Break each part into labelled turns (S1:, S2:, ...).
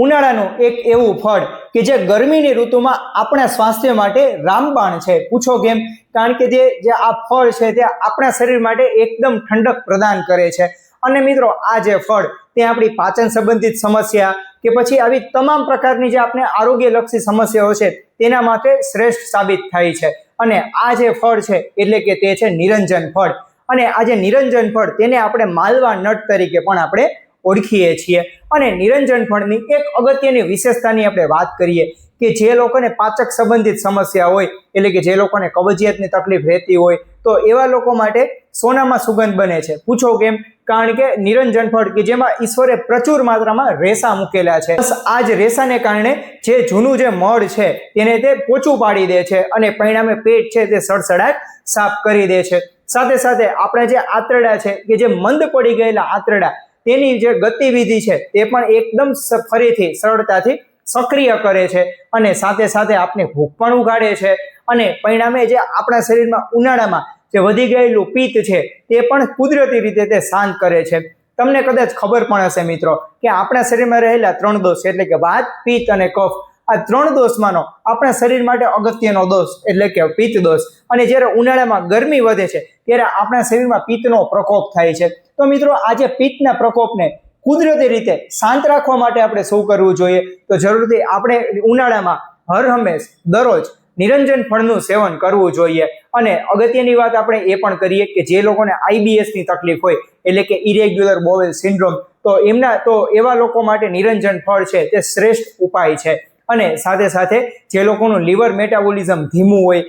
S1: ઉનાળાનું એક એવું ફળ કે જે ગરમીની ઋતુમાં આપણા સ્વાસ્થ્ય માટે રામબાણ છે. પૂછો કેમ? કારણ કે જે આ ફળ છે તે આપણા શરીર માટે એકદમ ઠંડક પ્રદાન કરે છે. અને મિત્રો, આ જે ફળ તે આપણી પાચન સંબંધિત સમસ્યા કે પછી આવી તમામ પ્રકારની જે આપણે આરોગ્યલક્ષી સમસ્યાઓ છે તેના માટે શ્રેષ્ઠ સાબિત થાય છે. અને આ જે ફળ છે એટલે કે તે છે નિરંજન ફળ. અને આ જે નિરંજન ફળ તેને આપણે માલવા નટ તરીકે પણ આપણે ઓળખીએ છીએ. અને નિરંજન ફળની એક અગત્યની વિશેષતાની આપણે વાત કરીએ કે જે લોકોને પાચક સંબંધિત સમસ્યા હોય, એટલે કે જે લોકોને કબજિયાતની તકલીફ રહેતી હોય, તો એવા લોકો માટે સોનામાં સુગંધ બને છે. પૂછો કેમ? કારણ કે નિરંજન ફળ કે જેમાં ઈશ્વરે પ્રચુર માત્રામાં રેસા મૂકેલા છે. આ જ રેસાને કારણે જે જૂનું જે મળ છે તેને તે પોચું પાડી દે છે અને પરિણામે પેટ છે તે સડસડાટ સાફ કરી દે છે. સાથે સાથે આપણા જે આંતરડા છે કે જે મંદ પડી ગયેલા આંતરડા, તેની જે ગતિવિધિ છે તે પણ એકદમ ફરીથી સરળતાથી સક્રિય કરે છે. અને સાથે સાથે આપણે ભૂખ પણ ઉગાડે છે. અને પરિણામે જે આપણા શરીરમાં ઉનાળામાં જે વધી ગયેલું પિત્ત છે તે પણ કુદરતી રીતે તે શાંત કરે છે. તમને કદાચ ખબર પણ હશે મિત્રો કે આપણા શરીરમાં રહેલા 3 દોષ એટલે કે વાત, પિત્ત અને કફ, આ 3 દોષમાંનો આપણા શરીર માટે અગત્યનો દોષ એટલે કે પિત્ત દોષ. અને જ્યારે ઉનાળામાં ગરમી વધે છે ત્યારે આપણા શરીરમાં પિત્તનો પ્રકોપ થાય છે. તો મિત્રો, આ જે પિત્તના પ્રકોપને કુદરતી રીતે શાંત રાખવા માટે આપણે શું કરવું જોઈએ? તો જરૂરથી આપણે ઉનાળામાં હર હંમેશ દરરોજ નિરંજન ફળનું સેવન કરવું જોઈએ. અને અગત્યની વાત આપણે એ પણ કરીએ કે જે લોકોને IBS ની તકલીફ હોય, એટલે કે ઇરેગ્યુલર બોવેલ સિન્ડ્રોમ, તો એવા લોકો માટે નિરંજન ફળ છે તે શ્રેષ્ઠ ઉપાય છે. અને સાથે સાથે જે લોકોનું લીવર મેટાબોલિઝમ ધીમું હોય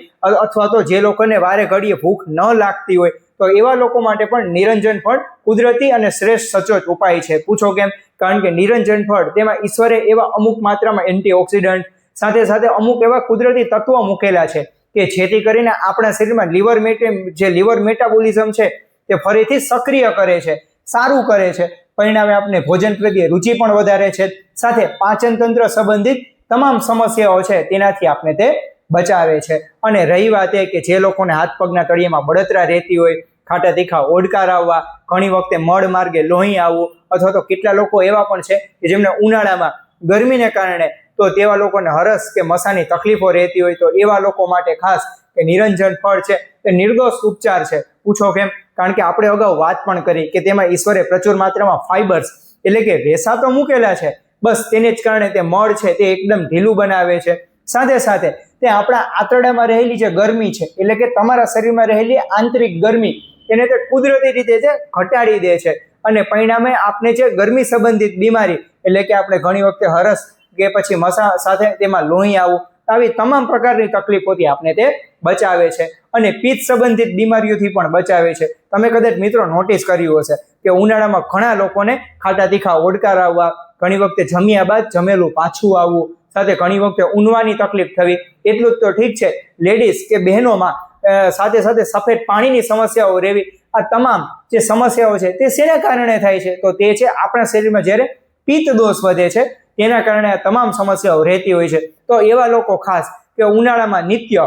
S1: અથવા તો જે લોકોને વારે ઘડીએ ભૂખ ન લાગતી હોય, તો એવા લોકો માટે પણ નિરંજન ફળ કુદરતી અને શ્રેષ્ઠ સચોટ ઉપાય છે. પૂછો કેમ? કારણ કે નિરંજન ફળ તેમાં ઈશ્વરે એવા અમુક માત્રામાં એન્ટીઓક્સિડન્ટ સાથે સાથે અમુક એવા કુદરતી તત્વો મૂકેલા છે કે જેથી કરીને આપણા શરીરમાં લીવર મેટાબોલિઝમ છે તે ફરીથી સક્રિય કરે છે, સારું કરે છે. પરિણામે આપણે ભોજન પ્રત્યે રુચિ પણ વધારે છે. સાથે પાચન તંત્ર સંબંધિત તમામ સમસ્યાઓ છે તેનાથી આપણે તે બચાવે છે. અને રહી વાત એ કે જે લોકોને હાથ પગના તળિયામાં બળતરા રહેતી હોય, ખાટા તીખા ઓડકાર આવવા, ઘણી વખતે મળ માર્ગે લોહી આવવું, અથવા તો કેટલા લોકો એવા પણ છે કે જેમને ઉનાળામાં ગરમીને કારણે તો તેવા લોકોને હરસ કે મસાની તકલીફો રહેતી હોય, તો એવા લોકો માટે ખાસ કે નિરંજન ફળ છે તે નિર્દોષ ઉપચાર છે. પૂછો કેમ? કારણ કે આપણે અગાઉ વાત પણ કરી કે તેમાં ઈશ્વરે પ્રચુર માત્રામાં ફાઇબર્સ એટલે કે રેસા તો મૂકેલા છે, બસ તેને જ કારણે તે મળ છે તે એકદમ ઢીલું બનાવે છે. સાથે સાથે તે આપણા આંતરડામાં રહેલી જે ગરમી છે એટલે કે તમારા શરીરમાં રહેલી આંતરિક ગરમી તેને તે કુદરતી રીતે તે ઘટાડી દે છે. અને પરિણામે આપણે જે ગરમી સંબંધિત બીમારી એટલે કે આપણે ઘણી વખતે હરસ કે પછી મસા સાથે તેમાં લોહી આવવું, આવી તમામ પ્રકારની તકલીફોથી આપણે તે બચાવે છે. અને પિત્ત સંબંધિત બીમારીઓથી પણ બચાવે છે. તમે કદાચ મિત્રો નોટિસ કર્યું હશે કે ઉનાળામાં ઘણા લોકોને ખાટા તીખા ઓડકાર આવવા, ઘણી વખતે જમ્યા બાદ જમેલું પાછું આવવું, સાથે ઘણી વખતે ઊંઘવાની તકલીફ થવી. એટલું જ તો ઠીક છે, લેડીઝ કે બહેનોમાં સાથે સાથે સફેદ પાણીની સમસ્યાઓ રહેવી. આ તમામ જે સમસ્યાઓ છે તે શેના કારણે થાય છે? તો તે છે આપણા શરીરમાં જ્યારે પિત્ત દોષ વધે છે તેના કારણે આ તમામ સમસ્યાઓ રહેતી હોય છે. તો એવા લોકો ખાસ કે ઉનાળામાં નિત્ય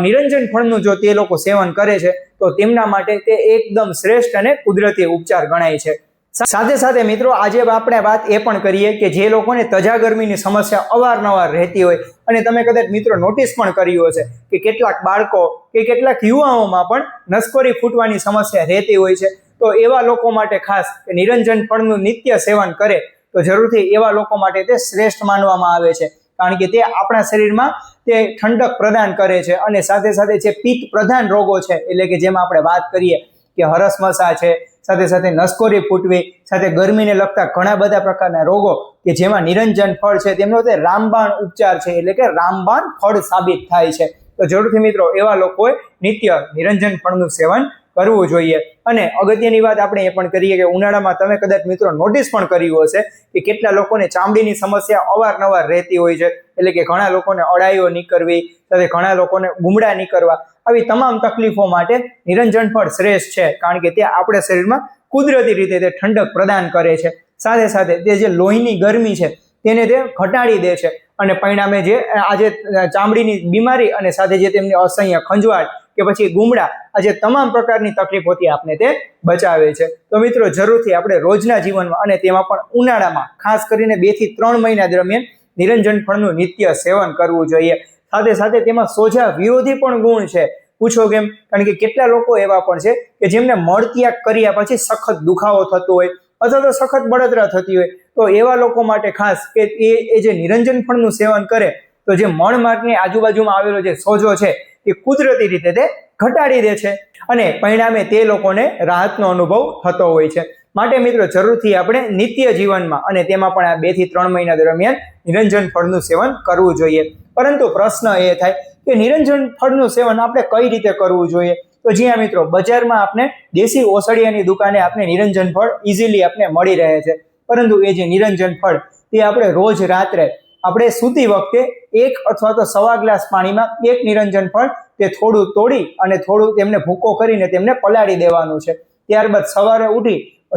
S1: નિરંજન ફળનું જો તે લોકો સેવન કરે છે તો તેમના માટે તે એકદમ શ્રેષ્ઠ અને કુદરતી ઉપચાર ગણાય છે. સાથે સાથે મિત્રો, આજે આપણે વાત એ પણ કરીએ કે જે લોકોને તજા ગરમીની સમસ્યા અવારનવાર રહેતી હોય, અને તમે કદાચ મિત્રો નોટિસ પણ કર્યું હશે કે કેટલાક બાળકો કે કેટલાક યુવાઓમાં પણ નસકોરી ફૂટવાની સમસ્યા રહેતી હોય છે, તો એવા લોકો માટે ખાસ નિરંજન ફળનું નિત્ય સેવન કરે તો જરૂરથી એવા લોકો માટે તે શ્રેષ્ઠ માનવામાં આવે છે. કારણ કે તે આપણા શરીરમાં તે ઠંડક પ્રદાન કરે છે. અને સાથે સાથે જે પિત્ત પ્રધાન રોગો છે એટલે કે જેમાં આપણે વાત કરીએ કે હરસમસા છે, સાથે સાથે નસકોરી ફૂટવી, સાથે ગરમીને લગતા ઘણા બધા પ્રકારના રોગો કે જેમાં નિરંજન ફળ છે તેમનો તે રામબાણ ઉપચાર છે, એટલે કે રામબાણ ફળ સાબિત થાય છે. તો જરૂરથી મિત્રો એવા લોકોએ નિત્ય નિરંજન ફળનું સેવન કરવું જોઈએ. અને અગત્યની વાત આપણે એ પણ કરીએ કે ઉનાળામાં તમે કદાચ મિત્રો નોટિસ પણ કર્યું હશે કે કેટલા લોકોને ચામડીની સમસ્યા અવારનવાર રહેતી હોય છે, એટલે કે ઘણા લોકોને અળાઈઓ નીકળવી, સાથે ઘણા લોકોને ગુમડા નીકળવા, આવી તમામ તકલીફો માટે નિરંજન ફળ શ્રેષ્ઠ છે. કારણ કે તે આપણા શરીરમાં કુદરતી રીતે તે ઠંડક પ્રદાન કરે છે. સાથે સાથે તે જે લોહીની ગરમી છે તેને તે ઘટાડી દે છે. અને પરિણામે જે આજે ચામડીની બીમારી અને સાથે જે તેમની અસહ્ય ખંજવાળ કે પછી ગુમડા આ જે તમામ પ્રકારની તકલીફોથી આપણે તે બચાવે છે. તો મિત્રો જરૂરથી આપણે રોજના જીવનમાં અને તેમાં પણ ઉનાળામાં ખાસ કરીને 2 થી 3 મહિના દરમિયાન નિરંજન ફળનું નિત્ય સેવન કરવું જોઈએ. સાથે સાથે તેમાં સોજા વિરોધી પણ ગુણ છે. પૂછો કેમ? કારણ કે કેટલા લોકો એવા પણ છે કે જેમને મળત્યાગ કર્યા પછી સખત દુખાવો થતો હોય અથવા તો સખત બળતરા થતી હોય, તો એવા લોકો માટે ખાસ કે એ જે નિરંજન ફળનું સેવન કરે તો જે મળમાર્ગની આજુબાજુમાં આવેલો જે સોજો છે એ કુદરતી રીતે તે ઘટાડી દે છે અને પરિણામે તે લોકોને રાહતનો અનુભવ થતો હોય છે. માટે મિત્રો જરૂરથી આપણે નિત્ય જીવનમાં અને તેમાં પણ આ 2 થી 3 મહિના દરમિયાન નિરંજન ફળનું સેવન કરવું જોઈએ. પરંતુ પ્રશ્ન એ થાય કે નિરંજન ફળનું સેવન આપણે કઈ રીતે કરવું જોઈએ? તો જ્યાં મિત્રો બજારમાં આપણે દેશી ઓસડિયાની દુકાને આપણે નિરંજન ફળ ઇઝીલી આપણે મળી રહે છે, પરંતુ એ જે નિરંજન ફળ તે આપણે રોજ રાત્રે આપણે સૂતી વખતે 1 અથવા તો 1.25 ગ્લાસ પાણીમાં એક નિરંજન ફળ તે થોડું તોડી અને થોડું તેમને ભૂકો કરીને તેમને પલાળી દેવાનું છે. ત્યારબાદ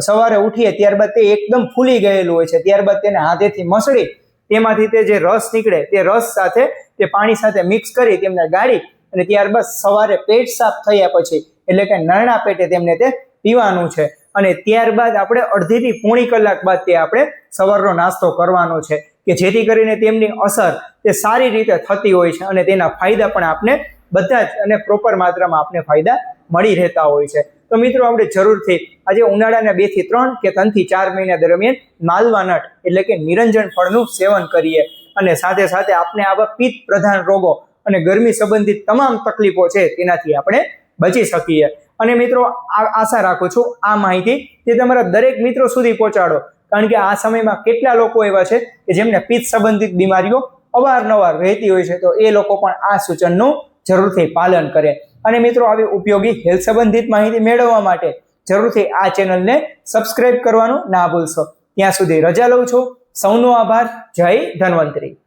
S1: સવારે ઉઠીએ ત્યારબાદ તે એકદમ ફૂલી ગયેલું હોય છે. ત્યારબાદ તેને હાથેથી મસળી તેમાંથી તે જે રસ નીકળે તે રસ સાથે તે પાણી સાથે મિક્સ કરી તેમને ગાળી અને ત્યારબાદ સવારે પેટ સાફ થયા પછી એટલે કે નરણા પેટે તેમને તે પીવાનું છે. અને ત્યારબાદ આપણે અડધી થી પોણી કલાક બાદ તે આપણે સવારનો નાસ્તો કરવાનો છે કે જેથી કરીને તેમની અસર તે સારી રીતે થતી હોય છે અને તેના ફાયદા પણ આપણે બધા જ અને પ્રોપર માત્રામાં આપણે ફાયદા મળી રહેતા હોય છે. તો મિત્રો આપણે જરૂરથી આજે ઉનાળાના 2 થી 3 કે 3 થી 4 મહિના દરમિયાન માલવા નટ એટલે કે નિરંજન ફળનું સેવન કરીએ અને સાથે સાથે આપણે આવા પિત્ત પ્રધાન રોગો અને ગરમી સંબંધિત તમામ તકલીફો છે તેનાથી આપણે બચી શકીએ. અને મિત્રો આશા રાખું છું આ માહિતી તે તમારા દરેક મિત્રો સુધી પહોંચાડો, કારણ કે આ સમયમાં કેટલા લોકો એવા છે કે જેમને પિત્ત સંબંધિત બીમારીઓ અવારનવાર રહેતી હોય છે, તો એ લોકો પણ આ સૂચનનું જરૂરથી પાલન કરે. અને મિત્રો આવી ઉપયોગી હેલ્થ સંબંધિત માહિતી મેળવવા માટે જરૂરથી આ ચેનલને સબસ્ક્રાઇબ કરવાનું ના ભૂલશો. ત્યાં સુધી રજા લઉં છું. સૌનો આભાર. જય ધન્વંતરી.